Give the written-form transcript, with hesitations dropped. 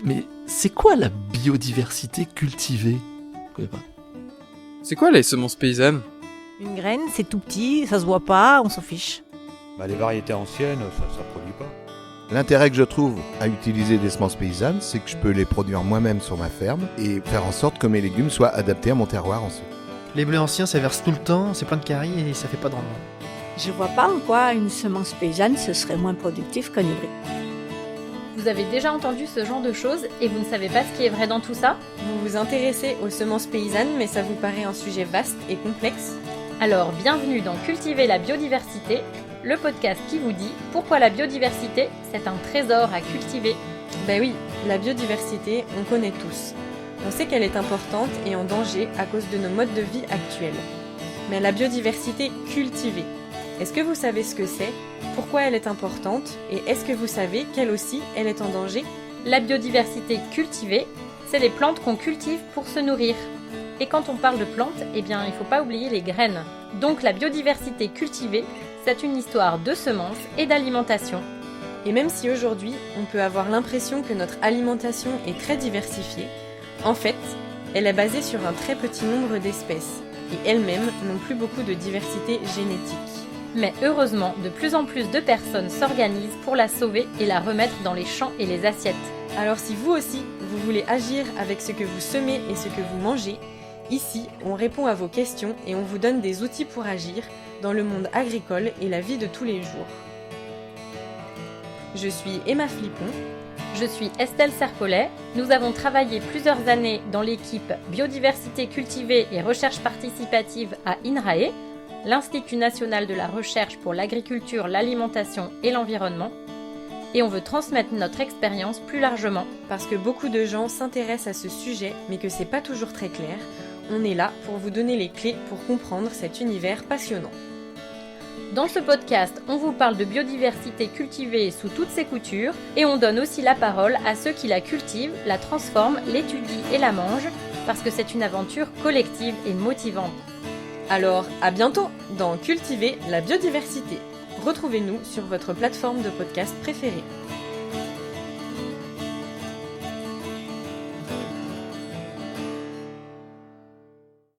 Mais c'est quoi la biodiversité cultivée ? Je connais pas. C'est quoi les semences paysannes ? Une graine, c'est tout petit, ça se voit pas, on s'en fiche. Les variétés anciennes, ça produit pas. L'intérêt que je trouve à utiliser des semences paysannes, c'est que je peux les produire moi-même sur ma ferme et faire en sorte que mes légumes soient adaptés à mon terroir ensuite. Les blés anciens, ça verse tout le temps, c'est plein de caries et ça fait pas de rendement. Je vois pas en quoi une semence paysanne ce serait moins productif qu'un hybride. Vous avez déjà entendu ce genre de choses et vous ne savez pas ce qui est vrai dans tout ça ? Vous vous intéressez aux semences paysannes, mais ça vous paraît un sujet vaste et complexe ? Alors bienvenue dans Cultiver la biodiversité, le podcast qui vous dit pourquoi la biodiversité, c'est un trésor à cultiver. Ben oui, la biodiversité, on connaît tous. On sait qu'elle est importante et en danger à cause de nos modes de vie actuels. Mais la biodiversité cultivée, est-ce que vous savez ce que c'est ? Pourquoi elle est importante ? Et est-ce que vous savez qu'elle aussi, elle est en danger ? La biodiversité cultivée, c'est les plantes qu'on cultive pour se nourrir. Et quand on parle de plantes, il ne faut pas oublier les graines. Donc la biodiversité cultivée, c'est une histoire de semences et d'alimentation. Et même si aujourd'hui, on peut avoir l'impression que notre alimentation est très diversifiée, en fait, elle est basée sur un très petit nombre d'espèces. Et elles-mêmes n'ont plus beaucoup de diversité génétique. Mais heureusement, de plus en plus de personnes s'organisent pour la sauver et la remettre dans les champs et les assiettes. Alors si vous aussi, vous voulez agir avec ce que vous semez et ce que vous mangez, ici, on répond à vos questions et on vous donne des outils pour agir dans le monde agricole et la vie de tous les jours. Je suis Emma Flippon. Je suis Estelle Sercollet. Nous avons travaillé plusieurs années dans l'équipe Biodiversité cultivée et recherche participative à INRAE, l'Institut national de la recherche pour l'agriculture, l'alimentation et l'environnement. Et on veut transmettre notre expérience plus largement. Parce que beaucoup de gens s'intéressent à ce sujet, mais que c'est pas toujours très clair, on est là pour vous donner les clés pour comprendre cet univers passionnant. Dans ce podcast, on vous parle de biodiversité cultivée sous toutes ses coutures et on donne aussi la parole à ceux qui la cultivent, la transforment, l'étudient et la mangent, parce que c'est une aventure collective et motivante. Alors, à bientôt dans Cultiver la biodiversité. Retrouvez-nous sur votre plateforme de podcast préférée.